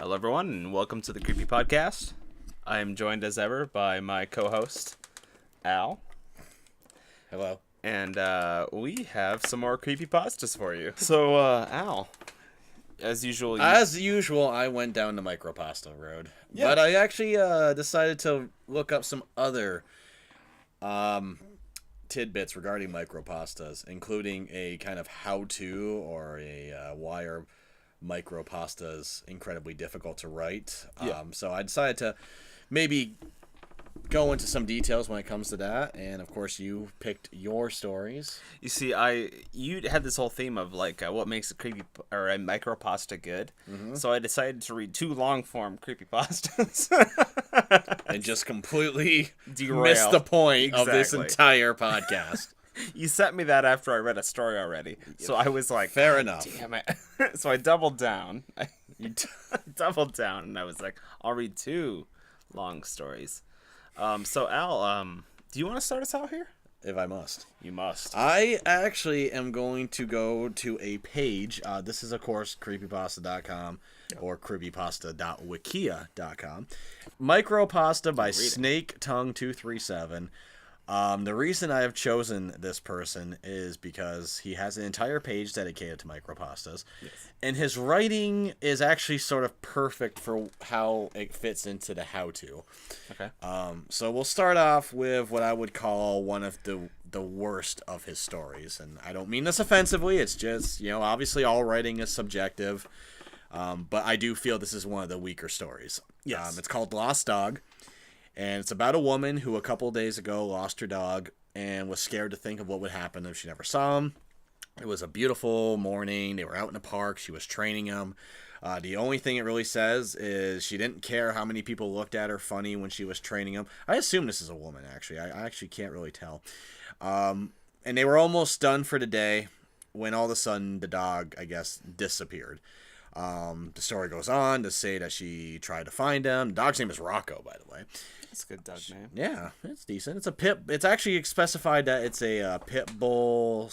Hello, everyone, and welcome to the Creepy Podcast. I am joined as ever by my co-host, Al. Hello. And we have some more creepypastas for you. So, Al, as usual... I went down the Micropasta road. Yeah. But I actually decided to look up some other tidbits regarding micropastas, including a kind of how-to or a why are micropastas incredibly difficult to write. Yeah. So I decided to maybe go into some details when it comes to that, and of course you picked your stories. You see, you had this whole theme of like what makes a micropasta good. Mm-hmm. So I decided to read two long-form creepypastas. And just completely Derailed. missed the point of this entire podcast. You sent me that after I read a story already. So I was like, fair enough. Damn it. So I doubled down. I doubled down, and I was like, I'll read two long stories. So Al, do you want to start us out here? If I must. You must. I actually am going to go to a page. This is, of course, creepypasta.com or creepypasta.wikia.com. Micropasta by Snake Tongue 237. The reason I have chosen this person is because he has an entire page dedicated to micropastas. Yes. And his writing is actually sort of perfect for how it fits into the how-to. Okay. So we'll start off with what I would call one of the worst of his stories. And I don't mean this offensively. It's just, obviously all writing is subjective. But I do feel this is one of the weaker stories. Yes. It's called Lost Dog. And it's about a woman who a couple days ago lost her dog and was scared to think of what would happen if she never saw him. It was a beautiful morning. They were out in the park. She was training him. The only thing it really says is she didn't care how many people looked at her funny when she was training him. I assume this is a woman, actually. I actually can't really tell. And they were almost done for the day when all of a sudden the dog, I guess, disappeared. The story goes on to say that she tried to find him. The dog's name is Rocco, by the way. That's a good dog name. Yeah, it's decent. It's actually specified that it's a pit bull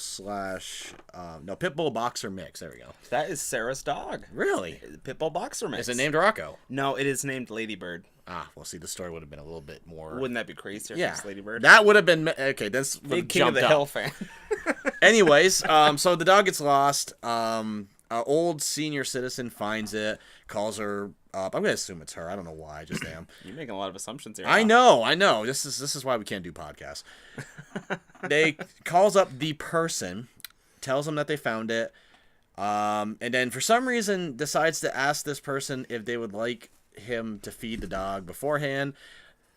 pit bull boxer mix. There we go. That is Sarah's dog. Really? Pit bull boxer mix. Is it named Rocco? No, it is named Ladybird. Ah, well, see, the story would have been a little bit more. Wouldn't that be crazy if it's Ladybird? That would have been okay. That's big King of the Hill fan. Anyways, so the dog gets lost. An old senior citizen finds it, calls her up. I'm gonna assume it's her. I don't know why. I just am. You're making a lot of assumptions here. I know. This is why we can't do podcasts. They calls up the person, tells them that they found it, and then for some reason decides to ask this person if they would like him to feed the dog beforehand.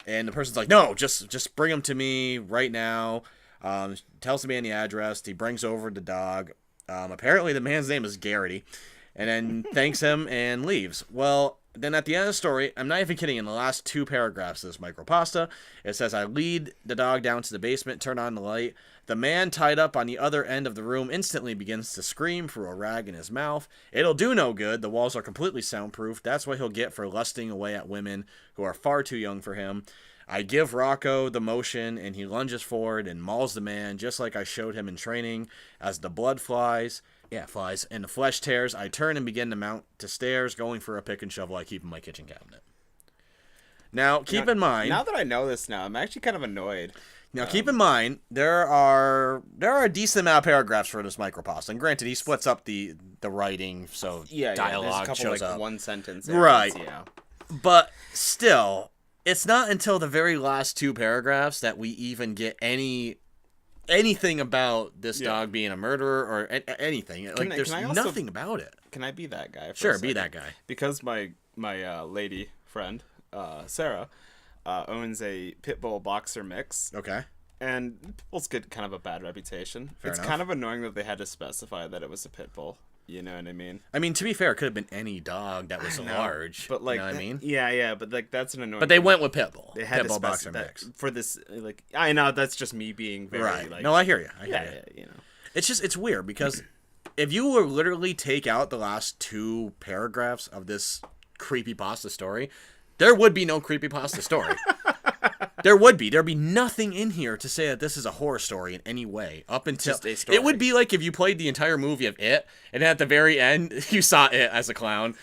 And the person's like, no, just bring him to me right now. Tells the man the address. He brings over the dog. Apparently the man's name is Garrity, and then thanks him and leaves. Well, then at the end of the story, I'm not even kidding, in the last two paragraphs of this micropasta, it says, I lead the dog down to the basement, turn on the light. The man tied up on the other end of the room instantly begins to scream through a rag in his mouth. It'll do no good. The walls are completely soundproof. That's what he'll get for lusting away at women who are far too young for him. I give Rocco the motion, and he lunges forward and mauls the man, just like I showed him in training. As the blood flies, and the flesh tears, I turn and begin to mount to stairs, going for a pick and shovel I keep in my kitchen cabinet. Now, keep in mind... Now that I know this now, I'm actually kind of annoyed. Now, keep in mind, there are a decent amount of paragraphs for this micropasta. And granted, he splits up the writing, so dialogue there's a couple, shows up. One sentence. Right. Yeah. But still... It's not until the very last two paragraphs that we even get anything about this dog being a murderer or anything. There's nothing about it. Can I be that guy? Sure, be that guy. Because my lady friend, Sarah, owns a pit bull boxer mix. Okay. And pit bulls get kind of a bad reputation. Fair enough. Kind of annoying that they had to specify that it was a pit bull. You know what I mean? I mean, to be fair, it could have been any dog that was large. But like, you know what I mean? Yeah, but like that's an annoying. But they went with pit bull. They had pit bull boxer that mix for this. Like, I know that's just me being very right. Like, no, I hear you. You know, it's weird because if you were literally take out the last two paragraphs of this creepypasta story, there would be no creepypasta story. There'd be nothing in here to say that this is a horror story in any way. Up until Just a story. it would be like if you played the entire movie of It, and at the very end you saw It as a clown.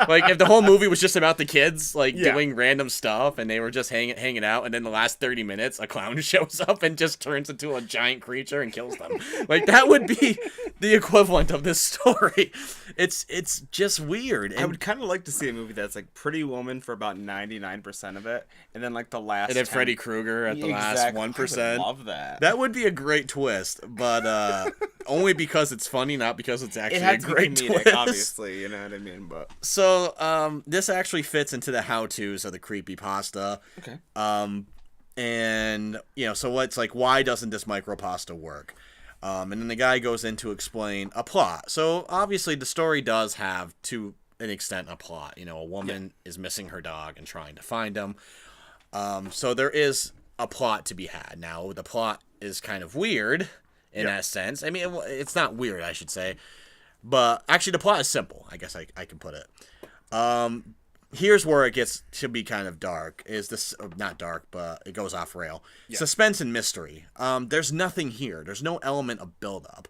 Like if the whole movie was just about the kids like doing random stuff, and they were just hanging out, and then the last 30 minutes a clown shows up and just turns into a giant creature and kills them. Like that would be the equivalent of this story. It's just weird. I would kind of like to see a movie that's like Pretty Woman for about 99% of it, and then like the last. And then Freddy Krueger at the last 1%. I would love that. That would be a great twist, but only because it's funny, not because it's actually It had a to be great comedic, twist. obviously, you know what I mean. But So, this actually fits into the how-tos of the creepypasta. okay, And so what's like, why doesn't this micropasta work? And then the guy goes in to explain a plot. So obviously the story does have, to an extent, a plot. A woman is missing her dog and trying to find him. So there is a plot to be had. Now, the plot is kind of weird in that sense. I mean, it's not weird, I should say. But actually, the plot is simple, I guess I can put it. Here's where it gets to be kind of dark. Is this not dark, but it goes off rail. Yeah. Suspense and mystery. There's nothing here. There's no element of buildup.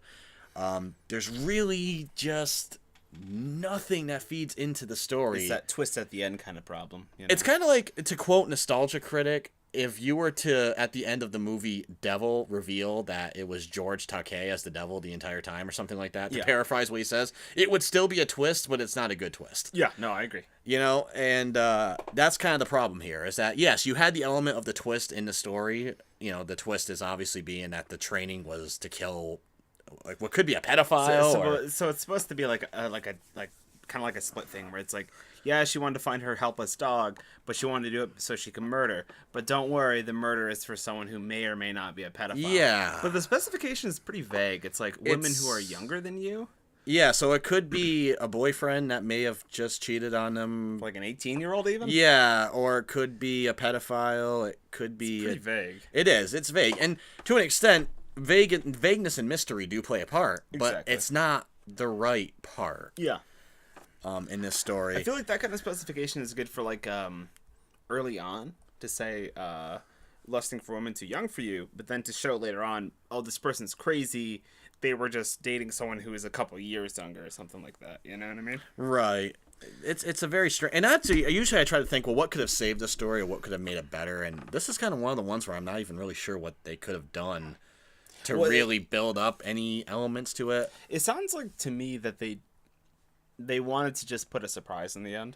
There's really just nothing that feeds into the story. It's that twist at the end kind of problem. It's kind of like, to quote Nostalgia Critic, if you were to, at the end of the movie Devil, reveal that it was George Takei as the devil the entire time or something like that, to paraphrase what he says, it would still be a twist, but it's not a good twist. Yeah, no, I agree. And that's kind of the problem here, is that, yes, you had the element of the twist in the story. The twist is obviously being that the training was to kill, like, what could be a pedophile. So it's supposed to be like kind of like a split thing where it's like, yeah, she wanted to find her helpless dog, but she wanted to do it so she could murder. But don't worry, the murder is for someone who may or may not be a pedophile. Yeah. But the specification is pretty vague. It's like women who are younger than you. Yeah, so it could be a boyfriend that may have just cheated on them. Like an 18-year-old even? Yeah, or it could be a pedophile. It could be... It's pretty vague. It is. It's vague. And to an extent, vagueness and mystery do play a part, but it's not the right part. Yeah. In this story. I feel like that kind of specification is good for like early on to say lusting for women too young for you, but then to show later on, oh, this person's crazy. They were just dating someone who is a couple years younger or something like that. You know what I mean? Right. It's a very strange, and actually, usually I try to think, well, what could have saved the story or what could have made it better, and this is kind of one of the ones where I'm not even really sure what they could have done to really build up any elements to it. It sounds like to me that they wanted to just put a surprise in the end.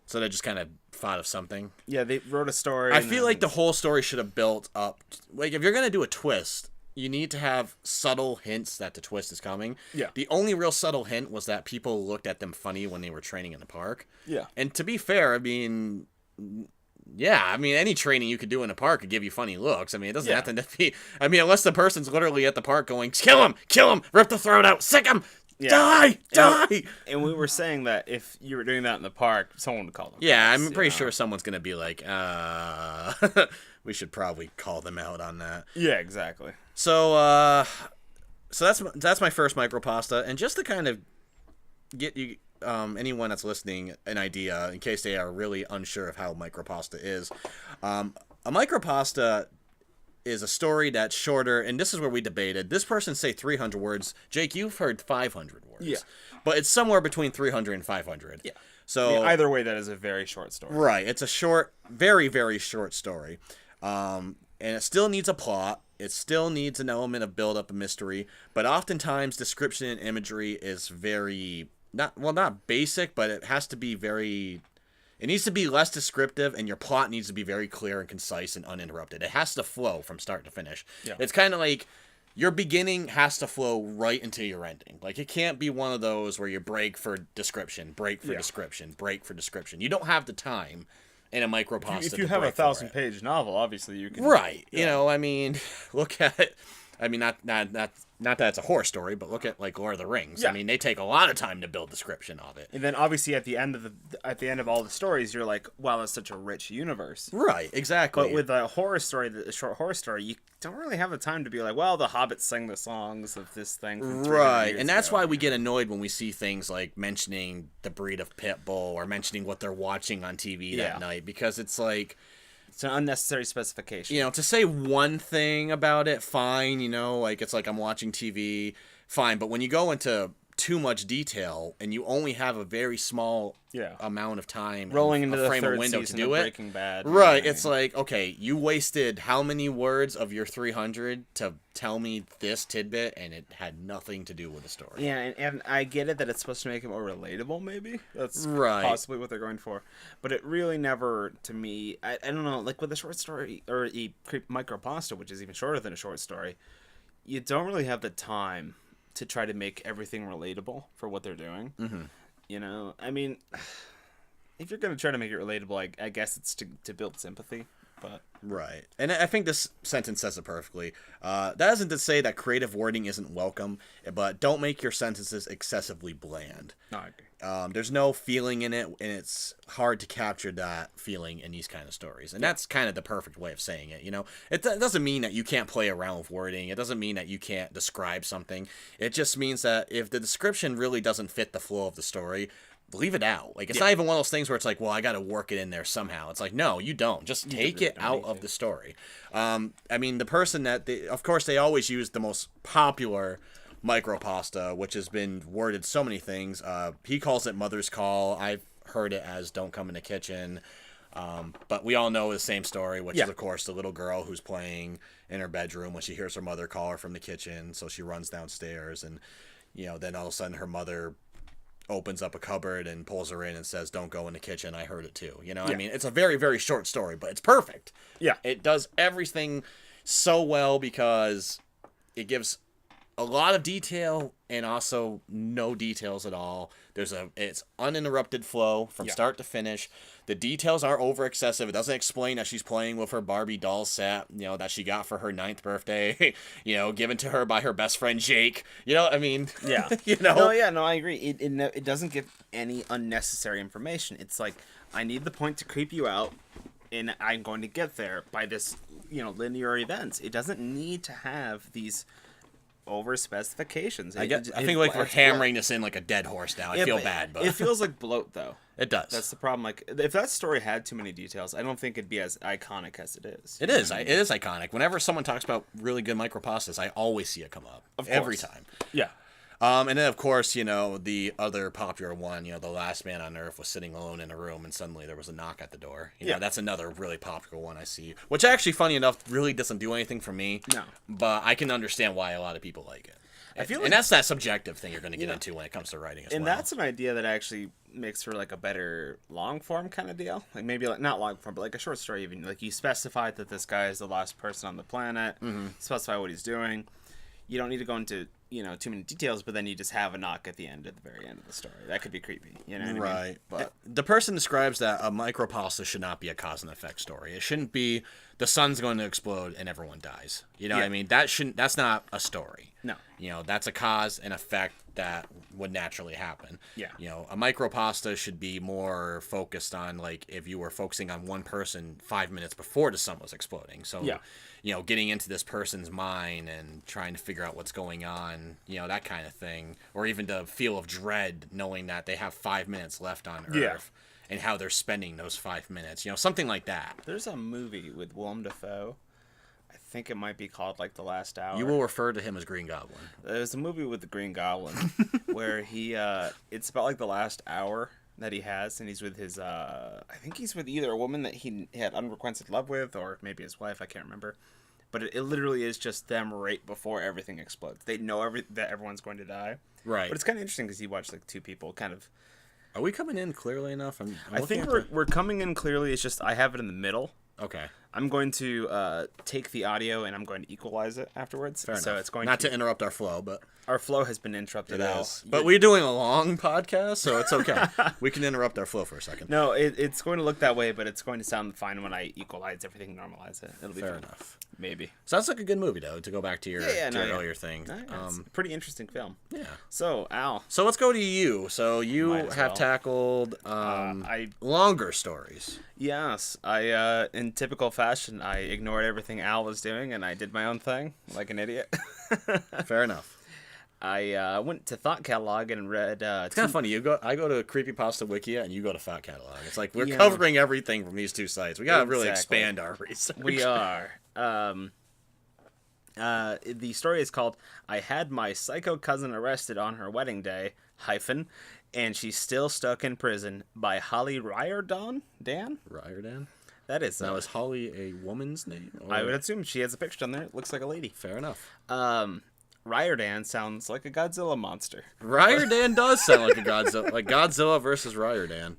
So they just kind of thought of something. Yeah, they wrote a story. I feel like the whole story should have built up. Like, if you're going to do a twist, you need to have subtle hints that the twist is coming. Yeah. The only real subtle hint was that people looked at them funny when they were training in the park. Yeah. And to be fair, I mean... Yeah, I mean, any training you could do in a park could give you funny looks. I mean, it doesn't have to be... I mean, unless the person's literally at the park going, kill him, rip the throat out, sick him! Yeah. Die! And we were saying that if you were doing that in the park, someone would call them. Yeah, I'm pretty sure someone's going to be like, we should probably call them out on that. Yeah, exactly. So that's my first micropasta. And just to kind of get you, anyone that's listening, an idea, in case they are really unsure of how micropasta is, a micropasta is a story that's shorter, and this is where we debated. This person say 300 words. Jake, you've heard 500 words. Yeah. But it's somewhere between 300 and 500. Yeah. So I mean, either way, that is a very short story. Right. It's a short, very, very short story. And it still needs a plot. It still needs an element of build-up and mystery. But oftentimes, description and imagery is very, not basic, but it has to be very... It needs to be less descriptive, and your plot needs to be very clear and concise and uninterrupted. It has to flow from start to finish. Yeah. It's kind of like your beginning has to flow right into your ending. Like, it can't be one of those where you break for description, description, break for description. You don't have the time in a micropasta. If you have a 1,000-page novel, obviously you can. Right. Yeah. I mean, look at it. I mean, not that it's a horror story, but look at like Lord of the Rings. Yeah. I mean, they take a lot of time to build description of it. And then obviously at the end of all the stories, you're like, wow, that's such a rich universe. Right, exactly. But with a horror story, a short horror story, you don't really have the time to be like, well, the hobbits sang the songs of this thing from 300 years and that's ago. why we get annoyed when we see things like mentioning the breed of pit bull or mentioning what they're watching on TV that night, because it's like, It's an unnecessary specification. You know, to say one thing about it, fine, you know, like it's like I'm watching TV, fine. But when you go into too much detail and you only have a very small amount of time, rolling into a the frame third of window season to do of it, Breaking Bad, right? It's like, okay, you wasted how many words of your 300 to tell me this tidbit, and it had nothing to do with the story. Yeah, and I get it that it's supposed to make it more relatable. Maybe that's right. possibly what they're going for, but it really never, to me, I don't know. Like with a short story or a Micropasta, which is even shorter than a short story, you don't really have the time to try to make everything relatable for what they're doing. Mm-hmm. You know, I mean, if you're going to try to make it relatable, I guess it's to build sympathy. But right. And I think this sentence says it perfectly. That isn't to say that creative wording isn't welcome, but don't make your sentences excessively bland. No, I agree. There's no feeling in it, and it's hard to capture that feeling in these kind of stories. And that's kind of the perfect way of saying it, you know? It doesn't mean that you can't play around with wording. It doesn't mean that you can't describe something. It just means that if the description really doesn't fit the flow of the story, leave it out. Like, it's not even one of those things where it's like, well, I got to work it in there somehow. It's like, no, you don't. Just take it out of the story. I mean, the person that of course, they always use the most popular Micropasta, which has been worded so many things. He calls it Mother's Call. I've heard it as Don't Come in the Kitchen. But we all know the same story, which is, of course, the little girl who's playing in her bedroom when she hears her mother call her from the kitchen. So she runs downstairs, and, you know, then all of a sudden her mother opens up a cupboard and pulls her in and says, "Don't go in the kitchen. I heard it too." You know, I mean, it's a very, very short story, but it's perfect. Yeah. It does everything so well because it gives a lot of detail and also no details at all. It's uninterrupted flow from start to finish. The details aren't over excessive. It doesn't explain that she's playing with her Barbie doll set, you know, that she got for her 9th birthday, you know, given to her by her best friend Jake. You know, I mean, you know. No, I agree. It doesn't give any unnecessary information. It's like, I need the point to creep you out, and I'm going to get there by this, you know, linear events. It doesn't need to have these over specifications. I think like we're hammering this in like a dead horse now. I feel bad, but it feels like bloat though. It does. That's the problem. Like, if that story had too many details, I don't think it'd be as iconic as it is. It is. It is iconic. Whenever someone talks about really good micropastas, I always see it come up. Every time. Yeah. And then, of course, you know, the other popular one, you know, the last man on Earth was sitting alone in a room, and suddenly there was a knock at the door. You know, that's another really popular one I see, which actually, funny enough, really doesn't do anything for me. No. But I can understand why a lot of people like it. I feel and that's that subjective thing you're going to get into when it comes to writing as well. And that's an idea that actually makes for like a better long form kind of deal. Like maybe like not long form, but like a short story even. Like you specify that this guy is the last person on the planet. Mm-hmm. Specify what he's doing. You don't need to go into, you know, too many details, but then you just have a knock at the end, at the very end of the story. That could be creepy, you know what I mean? But the person describes that a micropasta should not be a cause and effect story. It shouldn't be the sun's going to explode and everyone dies. You know what I mean? That's not a story. No. You know, that's a cause and effect that would naturally happen. Yeah. You know, a micropasta should be more focused on, like, if you were focusing on one person 5 minutes before the sun was exploding. So, you know, getting into this person's mind and trying to figure out what's going on, you know, that kind of thing. Or even the feel of dread knowing that they have 5 minutes left on Earth and how they're spending those 5 minutes. You know, something like that. There's a movie with Willem Dafoe. I think it might be called like The Last Hour. You will refer to him as Green Goblin. There's a movie with the Green Goblin where he it's about like the last hour that he has, and he's with his I think he's with either a woman that he had unrequited love with, or maybe his wife, I can't remember. But it literally is just them right before everything explodes. They know that everyone's going to die. Right. But it's kind of interesting because you watch like two people kind of. Are we coming in clearly enough? I think we're coming in clearly. It's just I have it in the middle. Okay. I'm going to take the audio and I'm going to equalize it afterwards. Fair so enough. it's going not to interrupt our flow, but our flow has been interrupted. But we're doing a long podcast, so it's okay. We can interrupt our flow for a second. No, it's going to look that way, but it's going to sound fine when I equalize everything, normalize it. It'll be fair fun. enough. Maybe. Sounds like a good movie, though, to go back to your earlier thing. It's a pretty interesting film. Yeah. So, Al. So let's go to you. So you have tackled longer stories. Yes. I, in typical fashion, I ignored everything Al was doing, and I did my own thing, like an idiot. Fair enough. I went to Thought Catalog and read. It's kind of funny. I go to Creepypasta Wikia, and you go to Thought Catalog. It's like we're Yeah. covering everything from these two sites. We gotta really Exactly. expand our research. We are. The story is called "I Had My Psycho Cousin Arrested on Her Wedding Day," and she's still stuck in prison by Holly Riordan. Dan? Riordan. That is. Now is Holly a woman's name? Or... I would assume she has a picture on there. It looks like a lady. Fair enough. Riordan sounds like a Godzilla monster. Riordan does sound like a Godzilla, like Godzilla versus Riordan.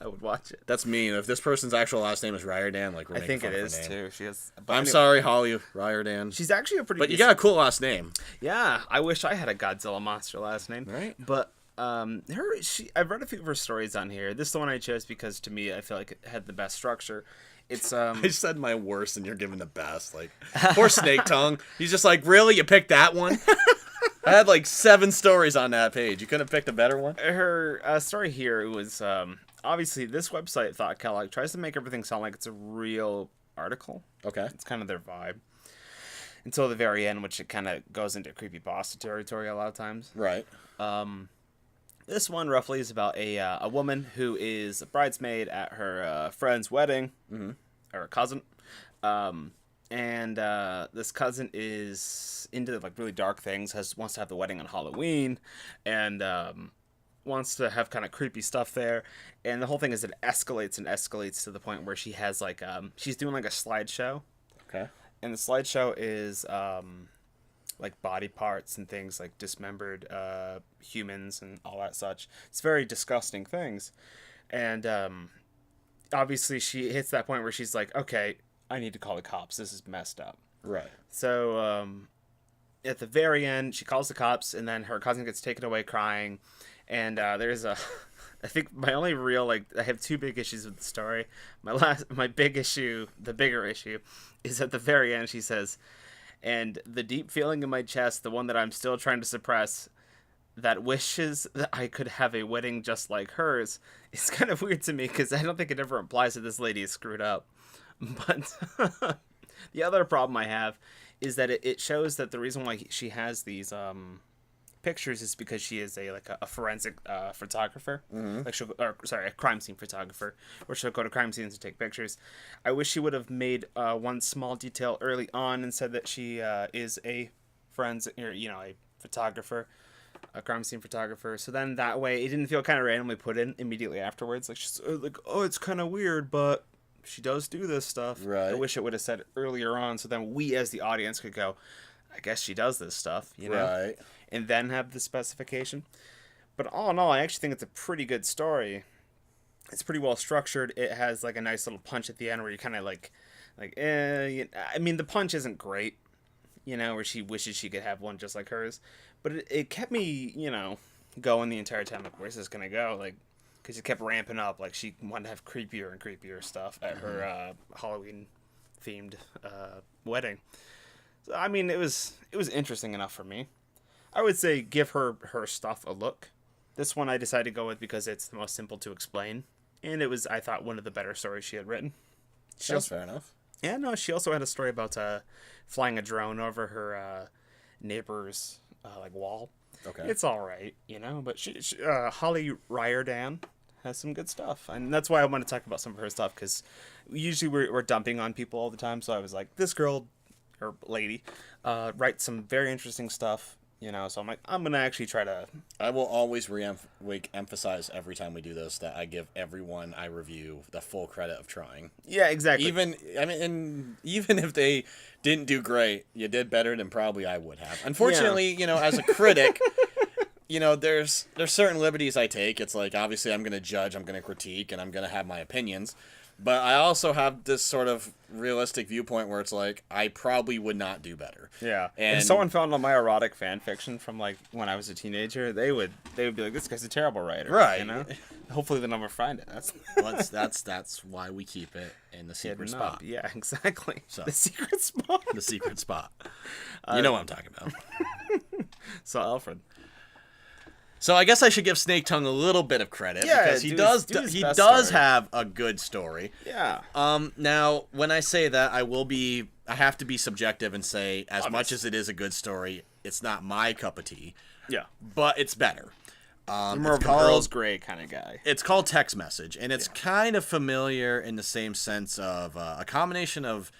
I would watch it. That's mean. If this person's actual last name is Riordan, like we're I making think fun it of is her name. too. She has. I'm sorry, Holly Riordan. She's actually a pretty. But you got a cool last name. Yeah, I wish I had a Godzilla monster last name. Right. But I've read a few of her stories on here. This is the one I chose because to me I feel like it had the best structure. It's I said my worst and you're giving the best. Like poor Snake Tongue. He's just like, really? You picked that one? I had like 7 stories on that page. You couldn't have picked a better one? her story here was obviously this website Thought Catalog tries to make everything sound like it's a real article. Okay. It's kind of their vibe. Until the very end, which it kind of goes into creepypasta territory a lot of times. Right. This one roughly is about a woman who is a bridesmaid at her friend's wedding, or a cousin, and this cousin is into like really dark things. Wants to have the wedding on Halloween, and wants to have kind of creepy stuff there. And the whole thing is it escalates and escalates to the point where she has like she's doing like a slideshow, Okay. and the slideshow is like body parts and things like dismembered humans and all that such. It's very disgusting things. And obviously she hits that point where she's like, okay, I need to call the cops. This is messed up. Right. So at the very end, she calls the cops, and then her cousin gets taken away crying. And there's a... I think my only real, like, I have 2 big issues with the story. My big issue, the bigger issue, is at the very end she says... And the deep feeling in my chest, the one that I'm still trying to suppress, that wishes that I could have a wedding just like hers, is kind of weird to me because I don't think it ever implies that this lady is screwed up. But the other problem I have is that it shows that the reason why she has these pictures is because she is a forensic photographer, like a crime scene photographer, where she'll go to crime scenes and take pictures. I wish she would have made one small detail early on and said that she is a forensic, or a photographer, a crime scene photographer. So then that way it didn't feel kind of randomly put in immediately afterwards. Like she's like, oh, it's kind of weird, but she does do this stuff. Right. I wish it would have said earlier on, so then we as the audience could go, I guess she does this stuff, you know? Right. And then have the specification. But all in all, I actually think it's a pretty good story. It's pretty well structured. It has like a nice little punch at the end where you kind of I mean, the punch isn't great, where she wishes she could have one just like hers. But it kept me, going the entire time. Like, where's this going to go? Like, because it kept ramping up. Like, she wanted to have creepier and creepier stuff at her Halloween-themed wedding. So, I mean, it was interesting enough for me. I would say give her stuff a look. This one I decided to go with because it's the most simple to explain. And it was, I thought, one of the better stories she had written. That's fair enough. Yeah, no, she also had a story about flying a drone over her neighbor's wall. Okay. It's all right, but she Holly Riordan has some good stuff. And that's why I want to talk about some of her stuff, because usually we're dumping on people all the time. So I was like, this girl, or lady, writes some very interesting stuff. So I'm like, I'm going to actually try to... I will always emphasize every time we do this that I give everyone I review the full credit of trying. Yeah, exactly. Even if they didn't do great, you did better than probably I would have. Unfortunately, as a critic, there's certain liberties I take. It's like, obviously I'm going to judge, I'm going to critique, and I'm going to have my opinions. But I also have this sort of realistic viewpoint where it's like, I probably would not do better. Yeah. And if someone found all my erotic fan fiction from like when I was a teenager, they would be like, this guy's a terrible writer. Right. Hopefully they'll never find it. That's why we keep it in the secret spot. Yeah, exactly. So, the secret spot. The secret spot. You know what I'm talking about. So Alfred. So I guess I should give Snake Tongue a little bit of credit, yeah, because he does have a good story. Yeah. Now when I say that, I have to be subjective and say, as much as it is a good story, It's not my cup of tea, Yeah. but it's better. You're more of a Earl's Grey kind of guy. It's called text message, and it's kind of familiar in the same sense of a combination of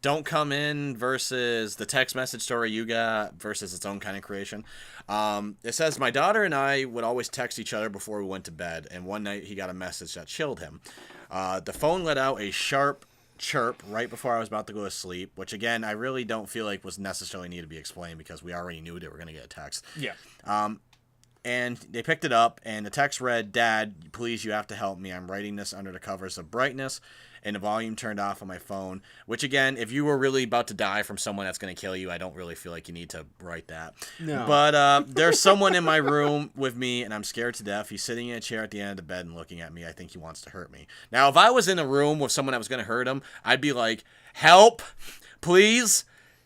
Don't Come In versus the text message story you got versus its own kind of creation. It says, my daughter and I would always text each other before we went to bed, and one night he got a message that chilled him. The phone let out a sharp chirp right before I was about to go to sleep, which again, I really don't feel like was necessarily needed to be explained because we already knew that we were going to get a text. Yeah. And they picked it up, and the text read, Dad, please, you have to help me. I'm writing this under the covers of brightness, and the volume turned off on my phone. Which, again, if you were really about to die from someone that's going to kill you, I don't really feel like you need to write that. No. But there's someone in my room with me, and I'm scared to death. He's sitting in a chair at the end of the bed and looking at me. I think he wants to hurt me. Now, if I was in a room with someone that was going to hurt him, I'd be like, help, please.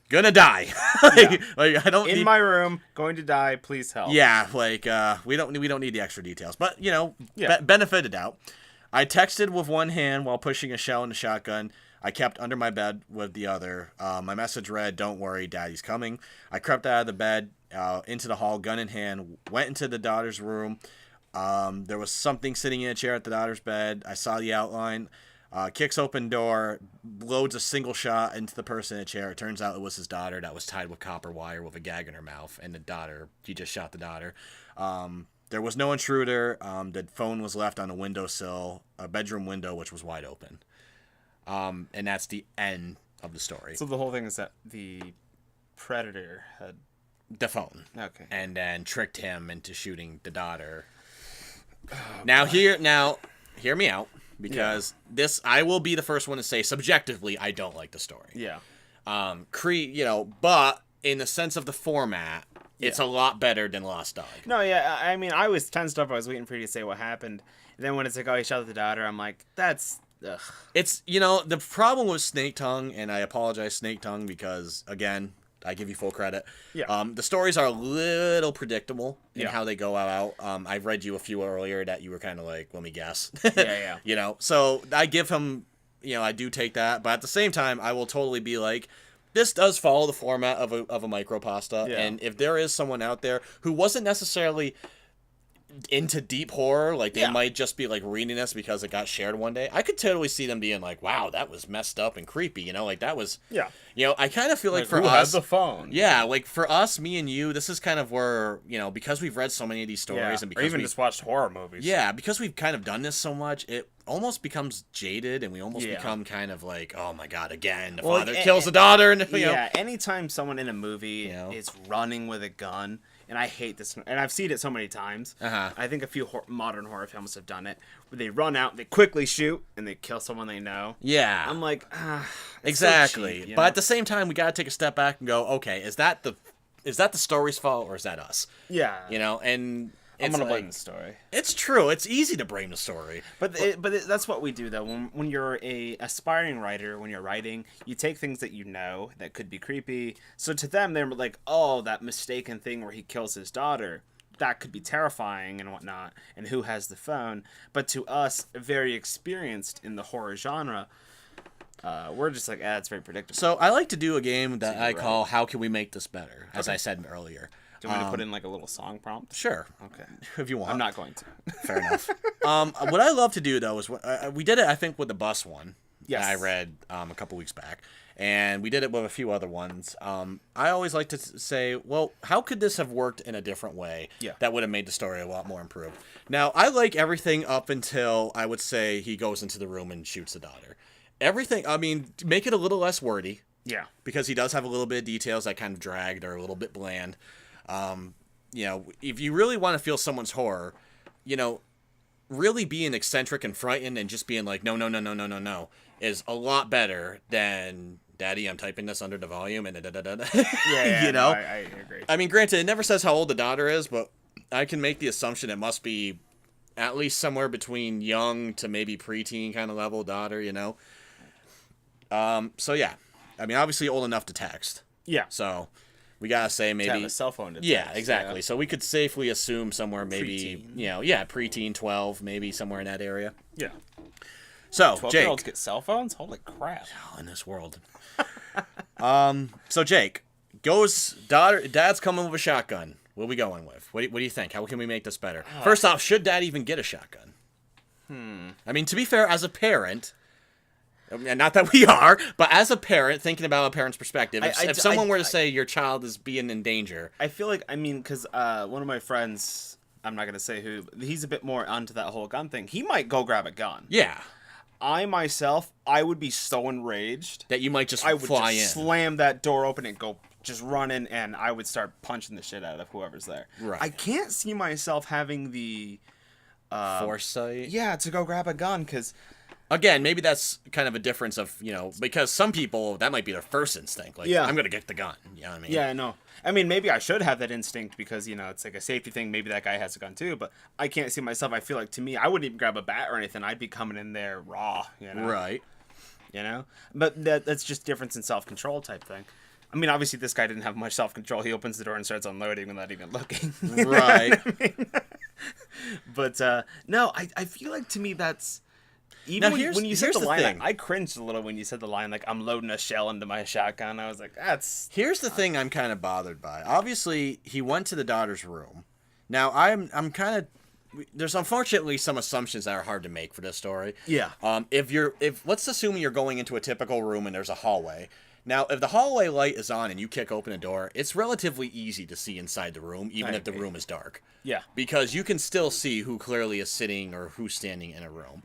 Gonna die. like I don't in need... my room, going to die. Please help. Yeah, like we don't need the extra details, but benefit of doubt. I texted with one hand while pushing a shell in the shotgun. I kept under my bed with the other. My message read, "Don't worry, Daddy's coming." I crept out of the bed, into the hall, gun in hand, went into the daughter's room. There was something sitting in a chair at the daughter's bed. I saw the outline. Kicks open door, loads a single shot into the person in the chair. It turns out it was his daughter that was tied with copper wire with a gag in her mouth, and he just shot the daughter. There was no intruder. The phone was left on a windowsill, a bedroom window, which was wide open. And that's the end of the story. So the whole thing is that the predator had the phone. Okay. And then tricked him into shooting the daughter. Oh, now, hear me out. Because I will be the first one to say, subjectively, I don't like the story. Yeah. But in the sense of the format, it's a lot better than Lost Dog. No, yeah, I mean, I was tensed up. I was waiting for you to say what happened. And then when it's like, oh, he shot the daughter, I'm like, that's... Ugh. It's, the problem with Snake Tongue, and I apologize, Snake Tongue, because, again, I give you full credit. Yeah. The stories are a little predictable in how they go out. I've read you a few earlier that you were kind of like, let me guess. Yeah. So I give him, I do take that. But at the same time, I will totally be like, this does follow the format of a Micropasta. Yeah. And if there is someone out there who wasn't necessarily into deep horror, like they might just be like reading this because it got shared one day, I could totally see them being like, wow, that was messed up and creepy, like that was I kind of feel like for who us has the phone, like for us, me and you, this is kind of where because we've read so many of these stories and because or even just watched horror movies, because we've kind of done this so much, it almost becomes jaded and we almost become kind of like, oh my god, again, the father kills the daughter, and anytime someone in a movie is running with a gun. And I hate this, and I've seen it so many times. I think a few modern horror films have done it, where they run out, they quickly shoot, and they kill someone they know. Yeah. I'm like, exactly. So cheap, but at the same time, we gotta take a step back and go, okay, is that the story's fault or is that us? Yeah. And I'm gonna blame the story. It's true. It's easy to blame the story. But that's what we do though. When you're a aspiring writer, when you're writing, you take things that you know that could be creepy. So to them, they're like, oh, that mistaken thing where he kills his daughter. That could be terrifying and whatnot. And who has the phone? But to us, very experienced in the horror genre, we're just like, it's very predictable. So I like to do a game that I call "How Can We Make This Better?" As I said earlier. Do you want me to put in like a little song prompt? Sure. Okay. If you want. I'm not going to. Fair enough. What I love to do though is we did it. I think with the bus one. Yes. That I read a couple weeks back, and we did it with a few other ones. I always like to say, well, how could this have worked in a different way? Yeah. That would have made the story a lot more improved. Now I like everything up until I would say he goes into the room and shoots the daughter. Everything. I mean, make it a little less wordy. Yeah. Because he does have a little bit of details that kind of dragged or a little bit bland. If you really want to feel someone's horror, really being eccentric and frightened and just being like, no, is a lot better than, Daddy, I'm typing this under the volume and Yeah, no, I agree. I mean, granted, it never says how old the daughter is, but I can make the assumption it must be at least somewhere between young to maybe preteen kind of level daughter, So yeah, I mean, obviously old enough to text. Yeah. So we gotta say maybe to have a cell phone to yeah, text, exactly. Yeah. So we could safely assume somewhere maybe Preteen. Preteen 12, maybe somewhere in that area. Yeah. So 12-year-olds Jake, get cell phones? Holy crap! in this world. So Jake, Dad's coming with a shotgun. What are we going with? What do you think? How can we make this better? First off, should Dad even get a shotgun? I mean, to be fair, as a parent, and not that we are, but as a parent, thinking about a parent's perspective, if someone were to say your child is being in danger, I feel like, I mean, because one of my friends, I'm not gonna say who, he's a bit more onto that whole gun thing. He might go grab a gun. yeah, I would be so enraged that you might just I would fly just in. slam that door open and go just run in, and I would start punching the shit out of whoever's there. Right. I can't see myself having the Foresight. yeah, to go grab a gun, because Again, maybe that's kind of a difference of, because some people, that might be their first instinct. Like, Yeah. I'm going to get the gun. You know what I mean? yeah, no. I mean, maybe I should have that instinct because, it's like a safety thing. Maybe that guy has a gun too, but I can't see myself. I feel like, to me, I wouldn't even grab a bat or anything. I'd be coming in there raw, Right. But that's just difference in self-control type thing. I mean, obviously, this guy didn't have much self-control. He opens the door and starts unloading without even looking. You know Right. what I mean? But, no, I feel like, to me, that's... Even when you said the line, I cringed a little when you said the line, like, I'm loading a shell into my shotgun. I was like, that's... Here's the thing I'm kind of bothered by. Obviously, he went to the daughter's room. Now, I'm kind of... There's unfortunately some assumptions that are hard to make for this story. Yeah. If let's assume you're going into a typical room and there's a hallway. Now, if the hallway light is on and you kick open a door, it's relatively easy to see inside the room, even if the room is dark. Yeah. Because you can still see who clearly is sitting or who's standing in a room.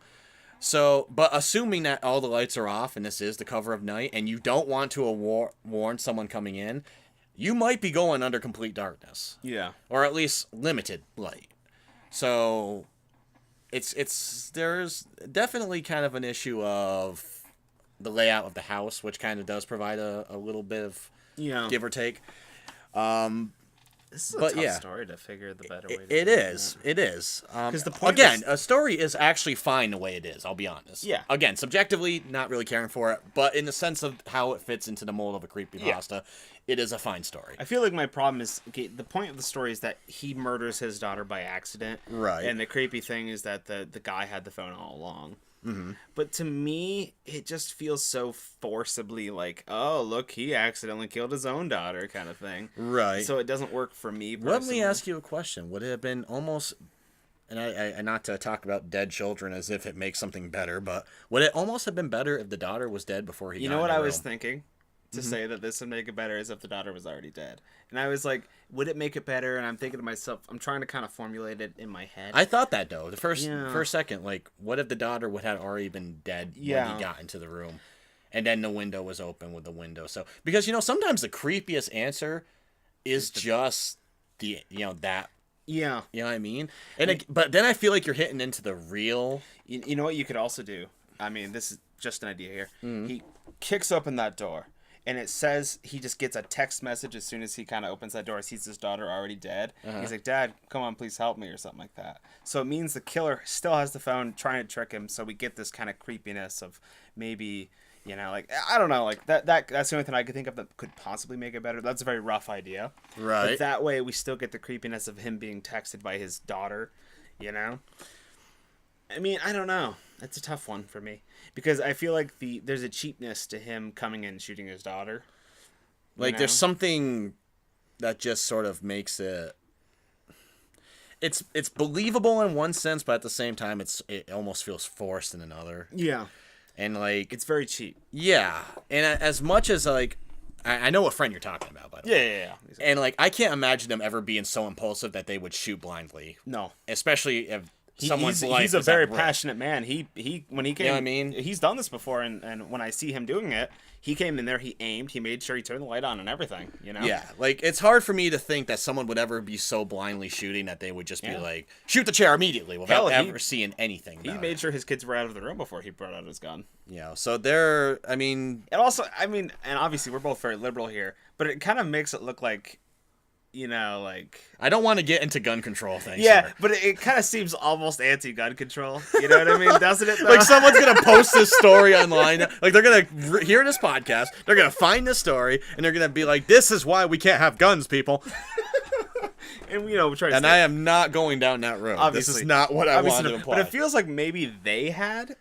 So, but assuming that all the lights are off and this is the cover of night and you don't want to warn someone coming in, you might be going under complete darkness. Yeah. Or at least limited light. So, there's definitely kind of an issue of the layout of the house, which kind of does provide a little bit of give or take. This is a tough story to figure the better way to do It is. Because the point again, a story is actually fine the way it is, I'll be honest. Yeah. Again, subjectively, not really caring for it, but in the sense of how it fits into the mold of a creepypasta, it is a fine story. I feel like my problem is, the point of the story is that he murders his daughter by accident. Right. And the creepy thing is that the guy had the phone all along. Mm-hmm. But to me, it just feels so forcibly like, oh, look, he accidentally killed his own daughter kind of thing. Right. So it doesn't work for me personally. Let me ask you a question. Would it have been almost... And I not to talk about dead children as if it makes something better, but would it almost have been better if the daughter was dead before he got in the room? You know what I was thinking? To say that this would make it better as if the daughter was already dead. And I was like, would it make it better? And I'm thinking to myself, I'm trying to kind of formulate it in my head. I thought that, though. The first second, like, what if the daughter would have already been dead when he got into the room? And then the window was open with the window. So, because, sometimes the creepiest answer is just that. Yeah. You know what I mean? But then I feel like you're hitting into the real... You know what you could also do? I mean, this is just an idea here. Mm-hmm. He kicks open that door. And it says he just gets a text message as soon as he kind of opens that door, sees his daughter already dead. Uh-huh. He's like, Dad, come on, please help me, or something like that. So it means the killer still has the phone trying to trick him, so we get this kind of creepiness of maybe, like, I don't know, like, that's the only thing I could think of that could possibly make it better. That's a very rough idea. Right. But that way we still get the creepiness of him being texted by his daughter, I mean, I don't know. That's a tough one for me. Because I feel like there's a cheapness to him coming in and shooting his daughter. Like, there's something that just sort of makes it... It's believable in one sense, but at the same time, it almost feels forced in another. Yeah. And, like... It's very cheap. Yeah. And as much as, like... I know what friend you're talking about, by the way. Yeah. And, like, I can't imagine them ever being so impulsive that they would shoot blindly. No. Especially if... Someone's life he's a very passionate man. He when he came, you know what I mean? He's done this before, and when I see him doing it, he came in there, he aimed, he made sure he turned the light on and everything. Yeah, like, it's hard for me to think that someone would ever be so blindly shooting that they would just be like, shoot the chair immediately without ever seeing anything. He made sure his kids were out of the room before he brought out his gun. So I mean, and also, and obviously we're both very liberal here, but it kind of makes it look like, like... I don't want to get into gun control things. Yeah, here. but it kind of seems almost anti-gun control. You know what I mean? Doesn't it, though? Like, someone's going to post this story online. Like, they're going to hear this podcast. They're going to find this story, and they're going to be like, this is why we can't have guns, people. And, we're trying to... And I am not going down that road. Obviously. This is not what I want to imply. But it feels like maybe they had...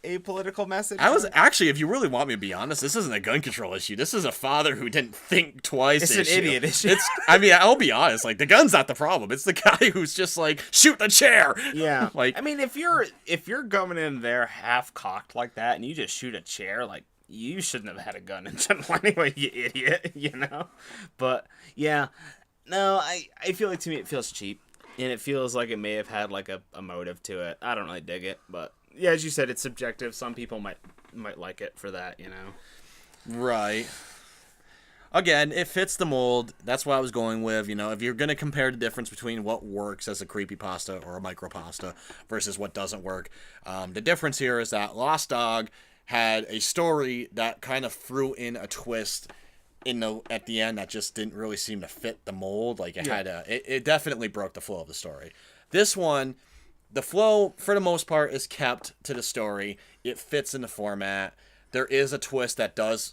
apolitical message. I was actually, if you really want me to be honest, this isn't a gun control issue. This is a father who didn't think twice. It's issue. an idiot issue. I mean, I'll be honest. Like, the gun's not the problem. It's the guy who's just like, shoot the chair. Yeah. Like, I mean, if you're going in there half cocked like that and you just shoot a chair, like, you shouldn't have had a gun in general anyway, you idiot. You know. But yeah, no, I feel like to me it feels cheap, and it feels like it may have had like a motive to it. I don't really dig it, but yeah, as you said, it's subjective. Some people might like it for that, you know. Right. Again, it fits the mold. That's what I was going with. You know, if you're going to compare the difference between what works as a creepypasta or a micropasta versus what doesn't work, the difference here is that Lost Dog had a story that kind of threw in a twist at the end that just didn't really seem to fit the mold. Like, it definitely broke the flow of the story. This one, the flow, for the most part, is kept to the story. It fits in the format. There is a twist that does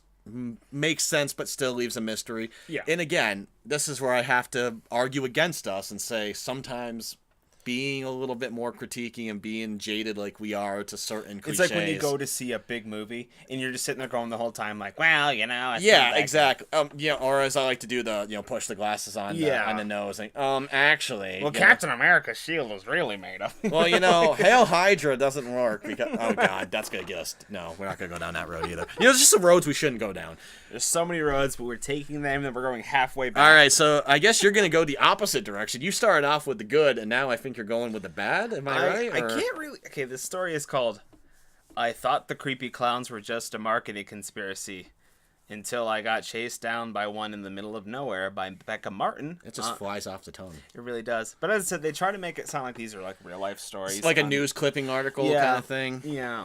make sense, but still leaves a mystery. Yeah. And again, this is where I have to argue against us and say sometimes being a little bit more critiquing and being jaded like we are to certain cliches. It's like when you go to see a big movie and you're just sitting there going the whole time like, well, you know. Yeah, exactly. Or as I like to do push the glasses on the nose. Like, actually. Well, Captain America's shield was really made of. Well, Hail Hydra doesn't work because, oh God, that's going to get us. No, we're not going to go down that road either. There's just some roads we shouldn't go down. There's so many roads, but we're taking them and we're going halfway back. All right, so I guess you're going to go the opposite direction. You started off with the good, and now I think you're going with the bad. Am I right? I can't really. Okay, this story is called "I Thought the Creepy Clowns Were Just a Marketing Conspiracy Until I Got Chased Down by One in the Middle of Nowhere" by Becca Martin. It just flies off the tongue. It really does. But as I said, they try to make it sound like these are like real life stories. It's like a news clipping article kind of thing. Yeah.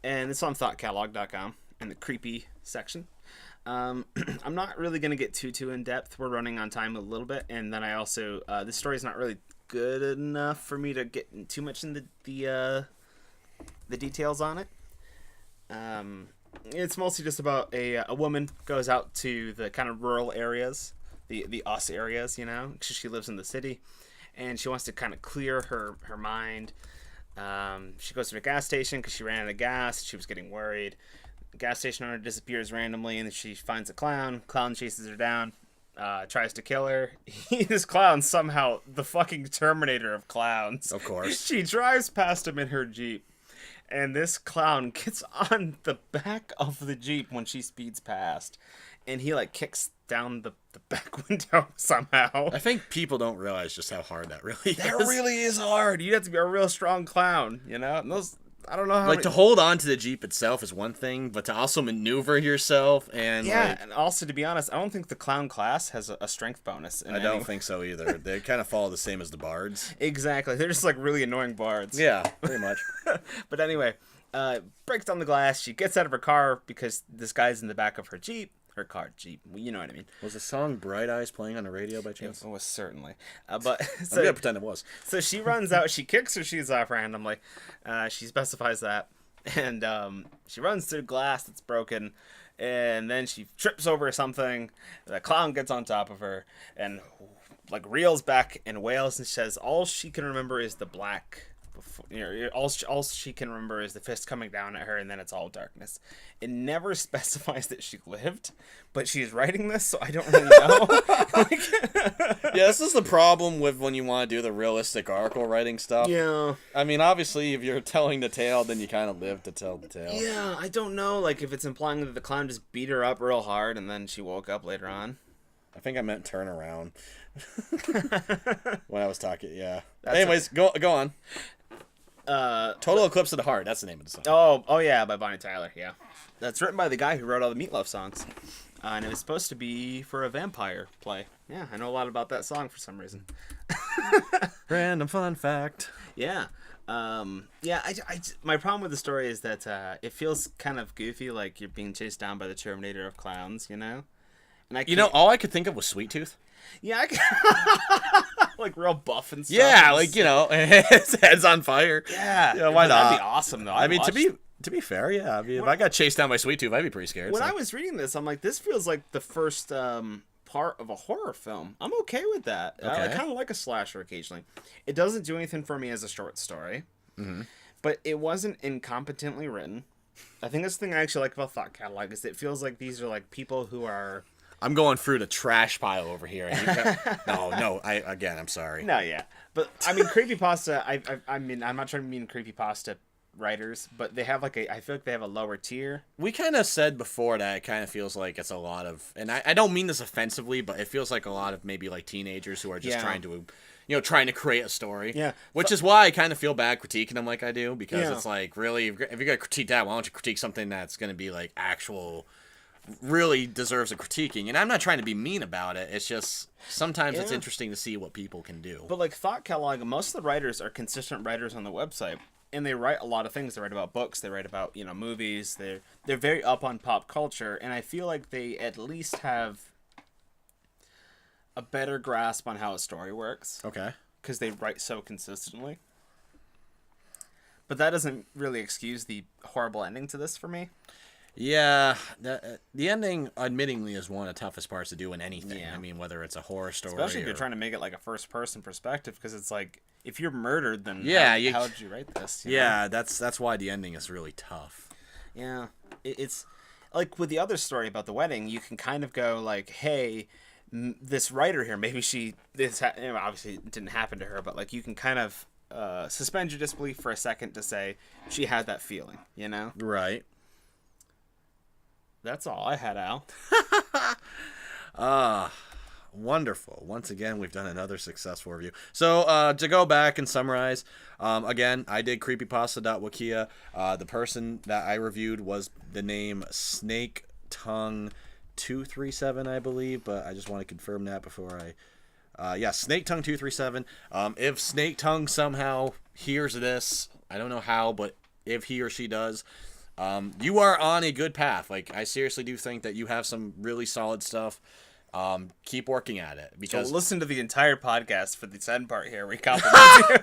And it's on thoughtcatalog.com in the creepy section. I'm not really going to get too in depth. We're running on time a little bit. And then I also, this story is not really good enough for me to get too much in the details on it. It's mostly just about a woman goes out to the kind of rural areas, the us areas, because she lives in the city, and she wants to kind of clear her mind. She goes to a gas station because she ran out of gas. She was getting worried. The gas station owner disappears randomly, and then she finds a clown. Clown chases her down. Tries to kill her. This clown somehow the fucking Terminator of clowns. Of course. She drives past him in her Jeep, and this clown gets on the back of the Jeep when she speeds past, and he like kicks down the back window somehow. I think people don't realize just how hard that really is. That really is hard. You have to be a real strong clown, And those, I don't know how. To hold on to the Jeep itself is one thing, but to also maneuver yourself and and also to be honest, I don't think the clown class has a strength bonus. I don't think so either. They kind of follow the same as the bards. Exactly, they're just like really annoying bards. Yeah, pretty much. But anyway, breaks down the glass. She gets out of her car because this guy's in the back of her Jeep. Her car, Jeep. You know what I mean. Was the song Bright Eyes playing on the radio by chance? It was certainly. But so, I'm going to pretend it was. So she runs out. She kicks her shoes off randomly. She specifies that. And she runs through glass that's broken. And then she trips over something. The clown gets on top of her and like reels back and wails and says all she can remember is the black. All she can remember is the fist coming down at her, and then it's all darkness. It never specifies that she lived, but she's writing this, so I don't really know. Yeah, this is the problem with when you want to do the realistic article writing stuff. Yeah. I mean, obviously, if you're telling the tale, then you kind of live to tell the tale. Yeah, I don't know, like, if it's implying that the clown just beat her up real hard, and then she woke up later on. I think I meant turn around. When I was talking, yeah. Anyways, go on. Total Eclipse of the Heart. That's the name of the song. Oh yeah, by Bonnie Tyler. Yeah, that's written by the guy who wrote all the Meatloaf songs, and it was supposed to be for a vampire play. Yeah, I know a lot about that song for some reason. Random fun fact. Yeah, my problem with the story is that it feels kind of goofy, like you're being chased down by the Terminator of clowns, And all I could think of was Sweet Tooth. Yeah, like real buff and stuff. Yeah, like his head's on fire. Yeah, why not? That'd be awesome though. I mean, to be fair, yeah. I mean, if I got chased down by Sweet Tooth, I'd be pretty scared. When I was reading this, I'm like, this feels like the first part of a horror film. I'm okay with that. Okay. I kind of like a slasher occasionally. It doesn't do anything for me as a short story, but it wasn't incompetently written. I think that's the thing I actually like about Thought Catalog is it feels like these are like people who are. I'm going through the trash pile over here. No, I'm sorry. No, yeah, but I mean, creepypasta. I mean, I'm not trying to mean creepypasta writers, but they have like I feel like they have a lower tier. We kind of said before that it kind of feels like it's a lot of, and I don't mean this offensively, but it feels like a lot of maybe like teenagers who are just trying to create a story. Yeah. Which is why I kind of feel bad critiquing them like I do, because Yeah. it's like, really, if you're going to critique that, why don't you critique something that's going to be like really deserves a critiquing? And I'm not trying to be mean about it. It's just sometimes it's interesting to see what people can do. But like Thought Catalog, most of the writers are consistent writers on the website, and they write a lot of things. They write about books. They write about movies. They're very up on pop culture, and I feel like they at least have a better grasp on how a story works. Okay. Because they write so consistently. But that doesn't really excuse the horrible ending to this for me. Yeah, the ending, admittingly, is one of the toughest parts to do in anything. Yeah. I mean, whether it's a horror story, Especially if you're trying to make it like a first-person perspective, because it's like, if you're murdered, then how did you write this? You know? that's why the ending is really tough. Yeah, it's like with the other story about the wedding, you can kind of go like, hey, this writer here, maybe obviously it didn't happen to her, but like you can kind of suspend your disbelief for a second to say she had that feeling, Right. That's all I had, Al. Wonderful. Once again, we've done another successful review. So, to go back and summarize, again, I did creepypasta.wikia. The person that I reviewed was the name Snake Tongue 237, I believe, but I just want to confirm that before Snake Tongue 237. If Snake Tongue somehow hears this, I don't know how, but if he or she does, you are on a good path. Like, I seriously do think that you have some really solid stuff. Keep working at it, because listen to the entire podcast for the end part here. We compliment you.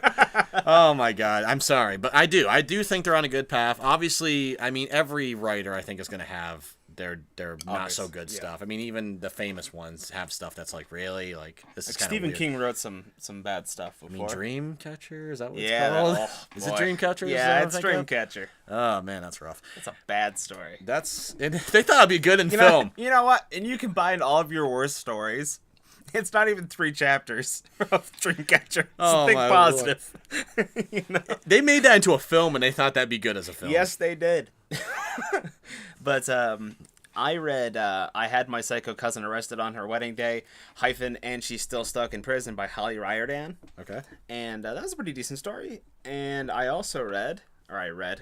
Oh my God, I'm sorry, but I do think they're on a good path. Obviously, I mean, every writer I think is going to have their not so good stuff. I mean, even the famous ones have stuff that's like, really, like, this is kind of Stephen weird. King wrote some bad stuff before. I mean, Dreamcatcher, is that what it's called? Is it Dreamcatcher? Yeah, it's Dreamcatcher. Oh man, that's rough. It's a bad story. And they thought it'd be good in film. You know what? And you combine all of your worst stories. It's not even 3 chapters of Dreamcatcher. Think positive. They made that into a film, and they thought that'd be good as a film. Yes, they did. But I read I Had My Psycho Cousin Arrested on Her Wedding Day, and She's Still Stuck in Prison by Holly Riordan. Okay. And that was a pretty decent story. And I also read it,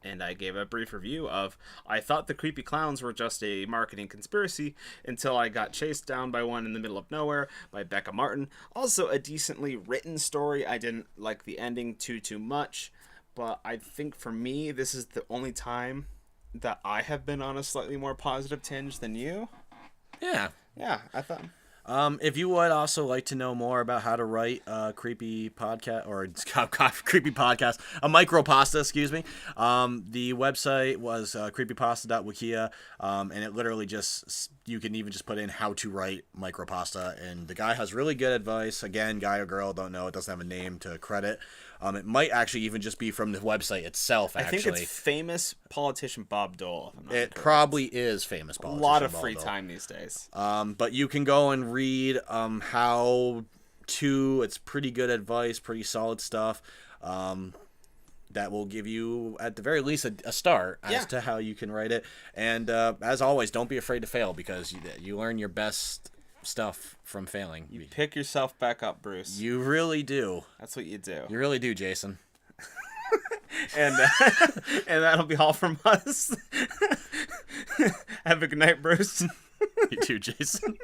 and I gave a brief review of I Thought the Creepy Clowns Were Just a Marketing Conspiracy Until I Got Chased Down by One in the Middle of Nowhere by Becca Martin. Also a decently written story. I didn't like the ending too much, but I think for me, this is the only time that I have been on a slightly more positive tinge than you. Yeah. Yeah, I thought... If you would also like to know more about how to write a creepy podcast creepy podcast, a micropasta, excuse me. The website was creepypasta.wikia, and it literally just, you can even just put in how to write micropasta, and the guy has really good advice. Again, guy or girl, don't know. It doesn't have a name to credit. It might actually even just be from the website itself, actually. I think it's famous politician Bob Dole. It probably is famous politician A lot of Bob free Dole. time these days. But you can go and read how to. It's pretty good advice, pretty solid stuff. That will give you, at the very least, a start as to how you can write it. And as always, don't be afraid to fail, because you learn your best stuff from failing. You pick yourself back up, Bruce. You really do. That's what you do. You really do, Jason. And that'll be all from us. Have a good night, Bruce. You too, Jason.